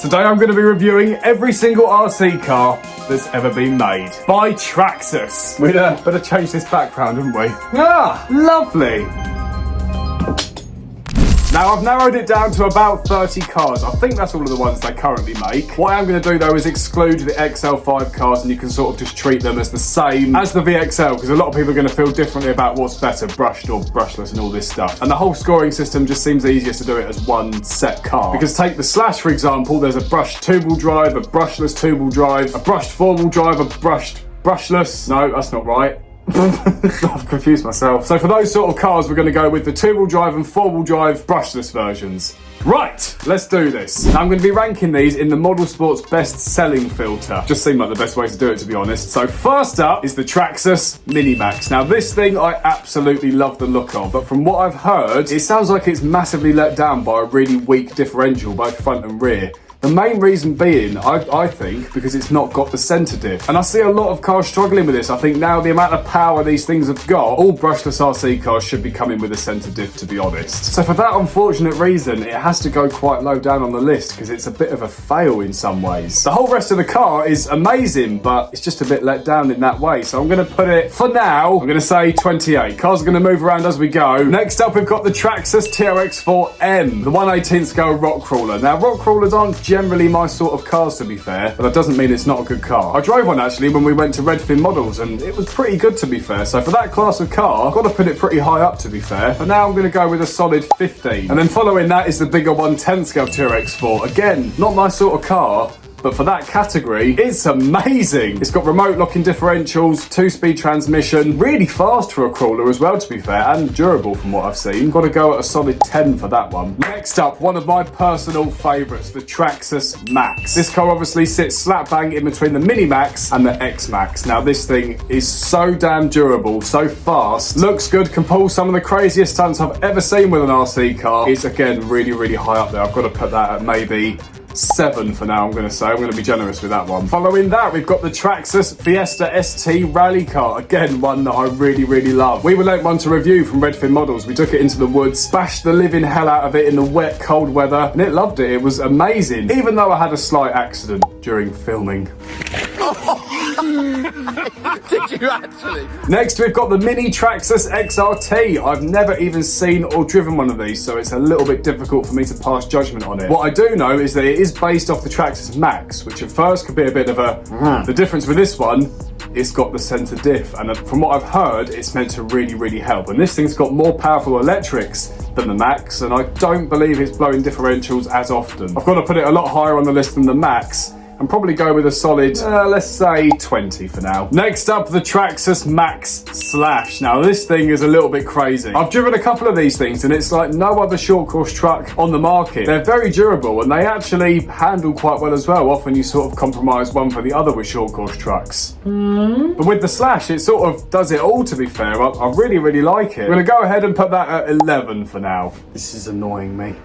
Today I'm going to be reviewing every single RC car that's ever been made by Traxxas. We'd better change this background, hadn't we? Ah, lovely. Now I've narrowed it down to about 30 cars. I think that's all of the ones they currently make. What I'm going to do though is exclude the XL5 cars, and you can sort of just treat them as the same as the VXL, because a lot of people are going to feel differently about what's better, brushed or brushless and all this stuff. And the whole scoring system just seems easier to do it as one set car. Because take the Slash for example, there's a brushed two-wheel drive, a brushless two-wheel drive, a brushed four-wheel drive, a brushed brushless. No, that's not right. I've confused myself. So for those sort of cars, we're going to go with the two-wheel drive and four-wheel drive brushless versions. Right, let's do this. Now I'm going to be ranking these in the Model Sport's best-selling filter. Just seemed like the best way to do it, to be honest. So first up is the Traxxas Mini-Max. Now this thing I absolutely love the look of, but from what I've heard, it sounds like it's massively let down by a really weak differential, both front and rear. The main reason being, I think, because it's not got the centre diff. And I see a lot of cars struggling with this. I think now the amount of power these things have got, all brushless RC cars should be coming with a centre diff, to be honest. So for that unfortunate reason, it has to go quite low down on the list, because it's a bit of a fail in some ways. The whole rest of the car is amazing, but it's just a bit let down in that way. So I'm going to put it, for now, I'm going to say 28. Cars are going to move around as we go. Next up, we've got the Traxxas TRX4M, the 1/18 scale rock crawler. Now, rock crawlers aren't generally my sort of cars, to be fair, but that doesn't mean it's not a good car. I drove one actually when we went to Redfin Models, and it was pretty good, to be fair. So for that class of car, I've got to put it pretty high up, to be fair. But now I'm going to go with a solid 15. And then following that is the bigger 1/10 scale TRX4. Again, not my sort of car, but for that category, it's amazing. It's got remote locking differentials, 2-speed transmission, really fast for a crawler as well, to be fair, and durable from what I've seen. Got to go at a solid 10 for that one. Next up, one of my personal favourites, the Traxxas Max. This car obviously sits slap bang in between the Mini Max and the X Max. Now this thing is so damn durable, so fast, looks good, can pull some of the craziest stunts I've ever seen with an RC car. It's again really, really high up there. I've got to put that at maybe 7 for now, I'm going to say. I'm going to be generous with that one. Following that, we've got the Traxxas Fiesta ST Rally Car. Again, one that I really, really love. We were lent one to review from Redfin Models. We took it into the woods, bashed the living hell out of it in the wet, cold weather, and it loved it. It was amazing, even though I had a slight accident during filming. Did you actually? Next, we've got the Mini Traxxas XRT. I've never even seen or driven one of these, so it's a little bit difficult for me to pass judgment on it. What I do know is that it is based off the Traxxas Max, which at first could be a bit of a... The difference with this one, it's got the centre diff, and from what I've heard, it's meant to really, really help. And this thing's got more powerful electrics than the Max, and I don't believe it's blowing differentials as often. I've got to put it a lot higher on the list than the Max, and probably go with a solid, let's say 20 for now. Next up, the Traxxas Max Slash. Now this thing is a little bit crazy. I've driven a couple of these things and it's like no other short course truck on the market. They're very durable and they actually handle quite well as well. Often you sort of compromise one for the other with short course trucks. But with the Slash, it sort of does it all, to be fair. I really, really like it. I'm gonna go ahead and put that at 11 for now. This is annoying me.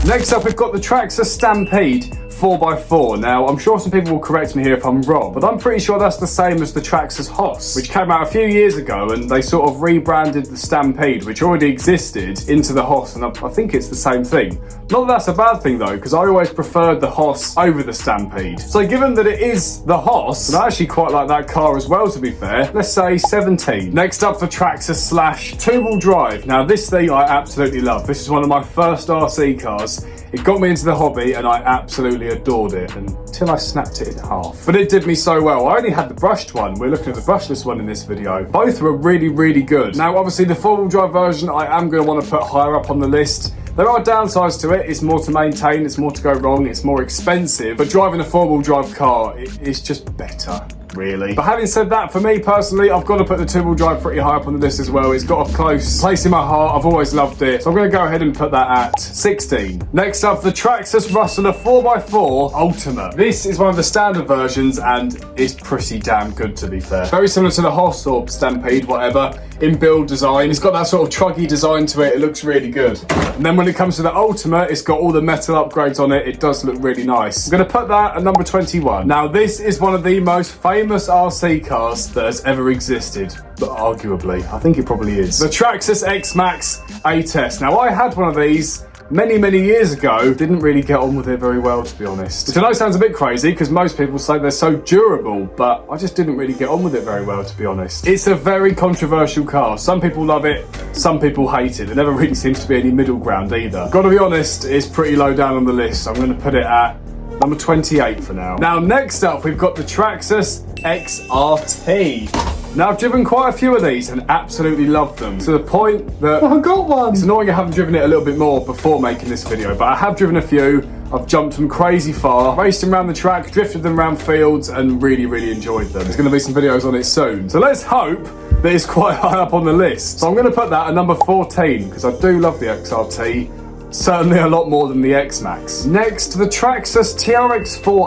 Next up, we've got the Traxxas Stampede 4x4. Now, I'm sure some people will correct me here if I'm wrong, but I'm pretty sure that's the same as the Traxxas Hoss, which came out a few years ago, and they sort of rebranded the Stampede, which already existed, into the Hoss, and I think it's the same thing. Not that that's a bad thing though, because I always preferred the Hoss over the Stampede. So given that it is the Hoss, and I actually quite like that car as well, to be fair, let's say 17. Next up, the Traxxas Slash two-wheel drive. Now this thing I absolutely love. This is one of my first RC cars. It got me into the hobby and I absolutely adored it until I snapped it in half. But it did me so well. I only had the brushed one. We're looking at the brushless one in this video. Both were really, really good. Now, obviously the four-wheel drive version I am going to want to put higher up on the list. There are downsides to it. It's more to maintain, it's more to go wrong, it's more expensive. But driving a four-wheel drive car, it's just better, really. But having said that, for me personally, I've got to put the two-wheel drive pretty high up on the list as well. It's got a close place in my heart. I've always loved it. So I'm going to go ahead and put that at 16. Next up, the Traxxas Rustler 4x4 Ultimate. This is one of the standard versions and it's pretty damn good, to be fair. Very similar to the Hoss or Stampede, whatever, in build design. It's got that sort of truggy design to it. It looks really good. And then when it comes to the Ultimate, it's got all the metal upgrades on it. It does look really nice. I'm going to put that at number 21. Now, this is one of the most famous RC cars that has ever existed. But arguably, I think it probably is. The Traxxas X Max 8S. Now, I had one of these many, many years ago, didn't really get on with it very well, to be honest. Which I know sounds a bit crazy because most people say they're so durable, but I just didn't really get on with it very well, to be honest. It's a very controversial car. Some people love it, some people hate it. There never really seems to be any middle ground either. Gotta be honest, it's pretty low down on the list, so I'm gonna put it at number 28 for now. Now, next up, we've got the Traxxas XRT. Now, I've driven quite a few of these and absolutely love them, to the point that I got one. It's annoying I haven't driven it a little bit more before making this video, but I have driven a few. I've jumped them crazy far, raced them around the track, drifted them around fields, and really, really enjoyed them. There's going to be some videos on it soon. So let's hope that it's quite high up on the list. So I'm going to put that at number 14, because I do love the XRT. Certainly a lot more than the X-Max. Next, the Traxxas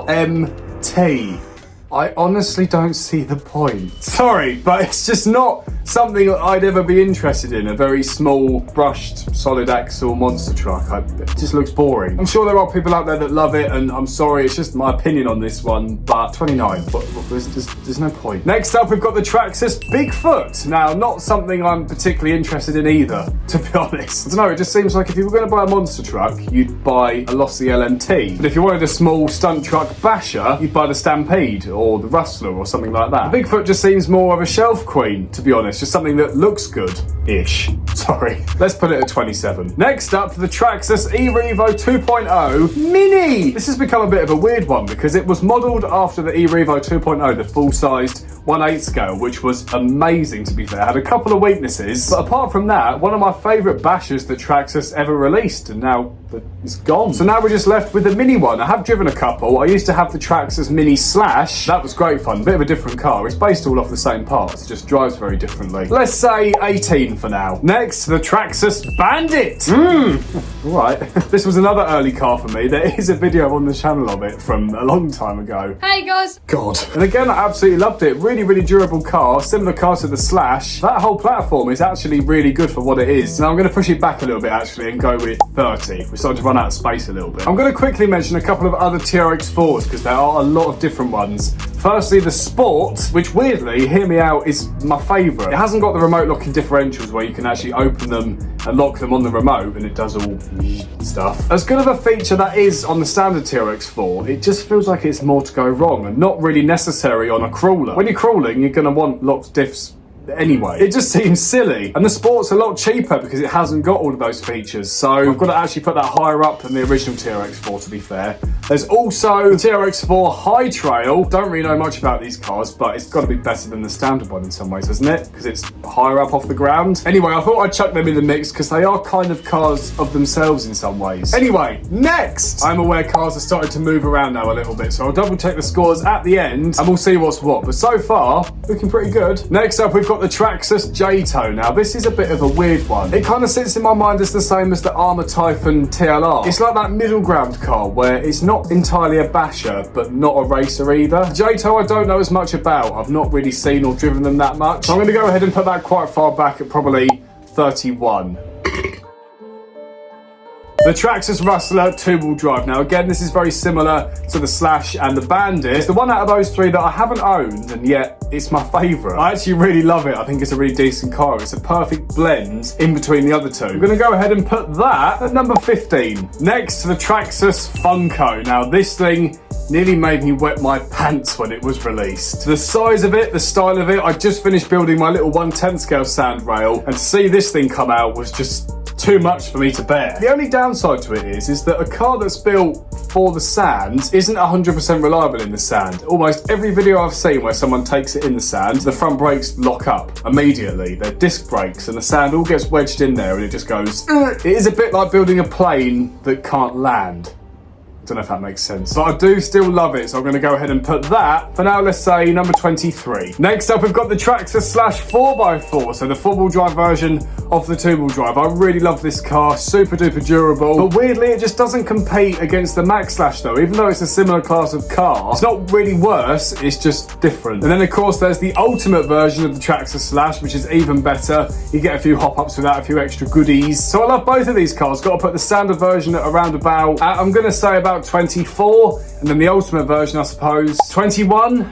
TRX4MT. I honestly don't see the point. Sorry, but it's just not something I'd ever be interested in. A very small, brushed, solid axle monster truck. It just looks boring. I'm sure there are people out there that love it, and I'm sorry, it's just my opinion on this one, but 29. There's no point. Next up, we've got the Traxxas Bigfoot. Now, not something I'm particularly interested in either, to be honest. I don't know, it just seems like if you were going to buy a monster truck, you'd buy a Lossy LMT. But if you wanted a small stunt truck basher, you'd buy the Stampede, or the Rustler or something like that. The Bigfoot just seems more of a shelf queen, to be honest, just something that looks good-ish. Sorry. Let's put it at 27. Next up, the Traxxas eRevo 2.0 Mini. This has become a bit of a weird one because it was modelled after the eRevo 2.0, the full-sized 1/8 scale, which was amazing, to be fair. It had a couple of weaknesses, but apart from that, one of my favourite bashers that Traxxas ever released, and now it's gone. So now we're just left with the Mini one. I have driven a couple. I used to have the Traxxas Mini Slash. That was great fun. Bit of a different car. It's based all off the same parts. It just drives very differently. Let's say 18 for now. Next, the Traxxas Bandit. Alright. This was another early car for me. There is a video on the channel of it from a long time ago. Hey guys. God. And again, I absolutely loved it. Really, really durable car. Similar car to the Slash. That whole platform is actually really good for what it is. Now I'm going to push it back a little bit actually and go with 30. We're starting to run out of space a little bit. I'm going to quickly mention a couple of other TRX4s because there are a lot of different ones. Firstly, the Sport, which weirdly, hear me out, is my favourite. It hasn't got the remote locking differentials where you can actually open them and lock them on the remote and it does all stuff. As good of a feature that is on the standard TRX4, it just feels like it's more to go wrong and not really necessary on a crawler. When you're crawling, you're going to want locked diffs anyway. It just seems silly. And the Sport's a lot cheaper because it hasn't got all of those features. So I've got to actually put that higher up than the original TRX4, to be fair. There's also the TRX4 High Trail. Don't really know much about these cars, but it's got to be better than the standard one in some ways, hasn't it? Because it's higher up off the ground. Anyway, I thought I'd chuck them in the mix because they are kind of cars of themselves in some ways. Anyway, next! I'm aware cars are starting to move around now a little bit, so I'll double check the scores at the end and we'll see what's what. But so far, looking pretty good. Next up, we've got the Traxxas J-Tow. Now, this is a bit of a weird one. It kind of sits in my mind as the same as the Armour Typhon TLR. It's like that middle ground car where it's not entirely a basher, but not a racer either. J-Tow I don't know as much about. I've not really seen or driven them that much. So I'm going to go ahead and put that quite far back at probably 31. The Traxxas Rustler 2-wheel drive. Now again, this is very similar to the Slash and the Bandit. It's the one out of those three that I haven't owned, and yet it's my favourite. I actually really love it. I think it's a really decent car. It's a perfect blend in between the other two. I'm going to go ahead and put that at number 15. Next, the Traxxas Funko. Now this thing nearly made me wet my pants when it was released. The size of it, the style of it, I just finished building my little 1/10 scale sand rail, and to see this thing come out was just too much for me to bear. The only downside to it is that a car that's built for the sand isn't 100% reliable in the sand. Almost every video I've seen where someone takes it in the sand, the front brakes lock up immediately. They're disc brakes and the sand all gets wedged in there and it just goes. It is a bit like building a plane that can't land. Don't know if that makes sense, but I do still love it, so I'm going to go ahead and put that for now. Let's say number 23. Next up, we've got the Traxxas Slash 4x4, so the 4-wheel drive version of the 2-wheel drive. I really love this car, super duper durable, but weirdly it just doesn't compete against the Max Slash though. Even though it's a similar class of car, it's not really worse, it's just different. And then of course there's the ultimate version of the Traxxas Slash, which is even better. You get a few hop-ups with that, a few extra goodies. So I love both of these cars. Got to put the standard version at around about, I'm going to say about 24, and then the ultimate version, I suppose, 21.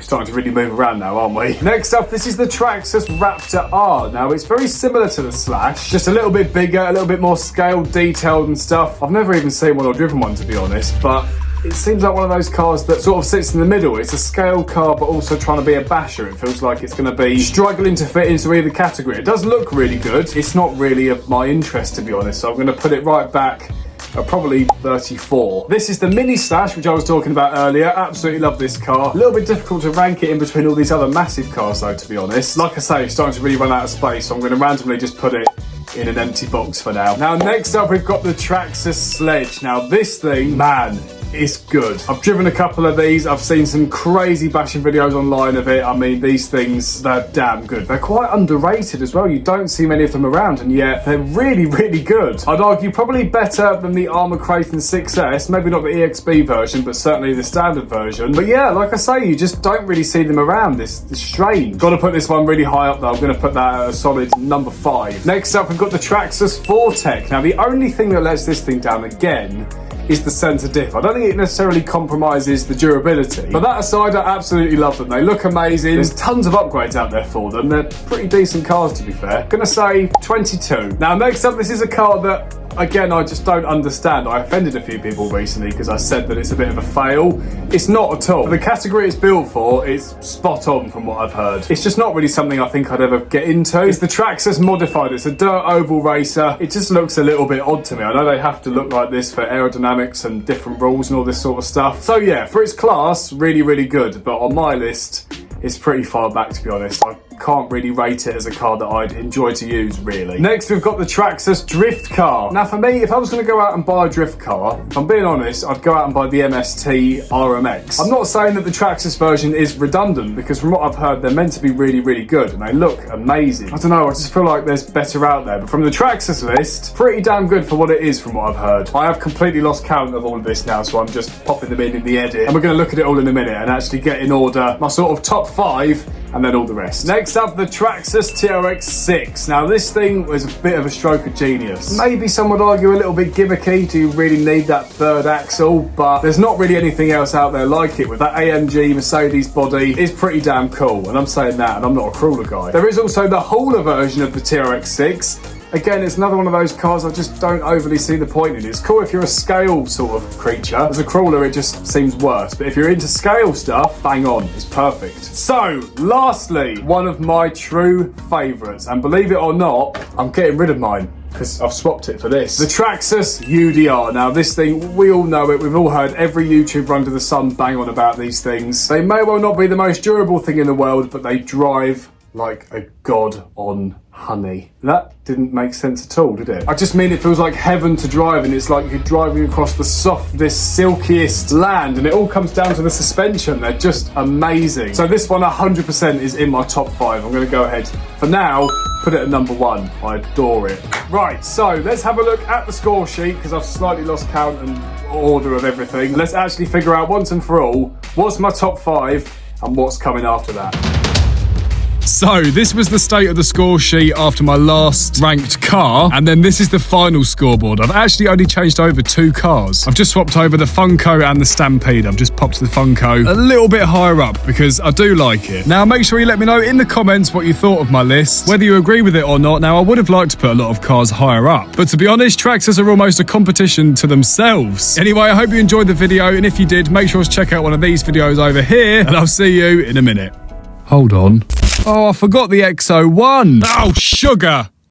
We're starting to really move around now, aren't we? Next up, this is the Traxxas Raptor R. Now, it's very similar to the Slash, just a little bit bigger, a little bit more scaled, detailed and stuff. I've never even seen one or driven one, to be honest, but it seems like one of those cars that sort of sits in the middle. It's a scale car, but also trying to be a basher. It feels like it's going to be struggling to fit into either category. It does look really good. It's not really of my interest, to be honest, so I'm going to put it right back at probably 34. This is the Mini Slash, which I was talking about earlier. Absolutely love this car. A little bit difficult to rank it in between all these other massive cars, though, to be honest. Like I say, it's starting to really run out of space, so I'm going to randomly just put it in an empty box for now. Now, next up, we've got the Traxxas Sledge. Now, this thing, man, it's good. I've driven a couple of these. I've seen some crazy bashing videos online of it. I mean, these things, they're damn good. They're quite underrated as well. You don't see many of them around, and yet they're really, really good. I'd argue probably better than the Armour Kraton 6S. Maybe not the EXB version, but certainly the standard version. But yeah, like I say, you just don't really see them around. It's strange. Got to put this one really high up, though. I'm going to put that at a solid number 5. Next up, we've got the Traxxas Fortec. Now, the only thing that lets this thing down again is the centre diff. I don't think it necessarily compromises the durability. But that aside, I absolutely love them. They look amazing. There's tons of upgrades out there for them. They're pretty decent cars, to be fair. Gonna say 22. Now, next up, this is a car that, again, I just don't understand. I offended a few people recently because I said that it's a bit of a fail. It's not at all. For the category it's built for, it's spot on from what I've heard. It's just not really something I think I'd ever get into. It's the Traxxas Modified. It's a dirt oval racer. It just looks a little bit odd to me. I know they have to look like this for aerodynamics and different rules and all this sort of stuff. So yeah, for its class, really, really good. But on my list, it's pretty far back, to be honest. I can't really rate it as a car that I'd enjoy to use, really. Next, we've got the Traxxas Drift Car. Now, for me, if I was going to go out and buy a drift car, if I'm being honest, I'd go out and buy the MST RMX. I'm not saying that the Traxxas version is redundant, because from what I've heard, they're meant to be really, really good, and they look amazing. I don't know, I just feel like there's better out there. But from the Traxxas list, pretty damn good for what it is, from what I've heard. I have completely lost count of all of this now, so I'm just popping them in the edit. And we're going to look at it all in a minute and actually get in order my sort of top 5 and then all the rest. Next up, the Traxxas TRX6. Now, this thing was a bit of a stroke of genius. Maybe some would argue a little bit gimmicky. Do you really need that third axle? But there's not really anything else out there like it. With that AMG Mercedes body, it's pretty damn cool. And I'm saying that, and I'm not a crawler guy. There is also the hauler version of the TRX6. Again, it's another one of those cars I just don't overly see the point in. It's cool if you're a scale sort of creature. As a crawler, it just seems worse. But if you're into scale stuff, bang on, it's perfect. So, lastly, one of my true favourites. And believe it or not, I'm getting rid of mine, because I've swapped it for this. The Traxxas UDR. Now, this thing, we all know it. We've all heard every YouTuber under the sun bang on about these things. They may well not be the most durable thing in the world, but they drive like a god on honey. That didn't make sense at all, did it? I just mean it feels like heaven to drive, and it's like you're driving across the softest, silkiest land, and it all comes down to the suspension. They're just amazing. So this one 100% is in my top 5. I'm going to go ahead, for now, put it at number 1. I adore it. Right, so let's have a look at the score sheet, because I've slightly lost count and order of everything. Let's actually figure out once and for all what's my top 5 and what's coming after that. So, this was the state of the score sheet after my last ranked car, and then this is the final scoreboard. I've actually only changed over 2 cars. I've just swapped over the Funko and the Stampede. I've just popped the Funko a little bit higher up because I do like it. Now, make sure you let me know in the comments what you thought of my list, whether you agree with it or not. Now, I would have liked to put a lot of cars higher up, but to be honest, Traxxas are almost a competition to themselves. Anyway, I hope you enjoyed the video, and if you did, make sure to check out one of these videos over here, and I'll see you in a minute. Hold on. Oh, I forgot the XO1. Oh, sugar.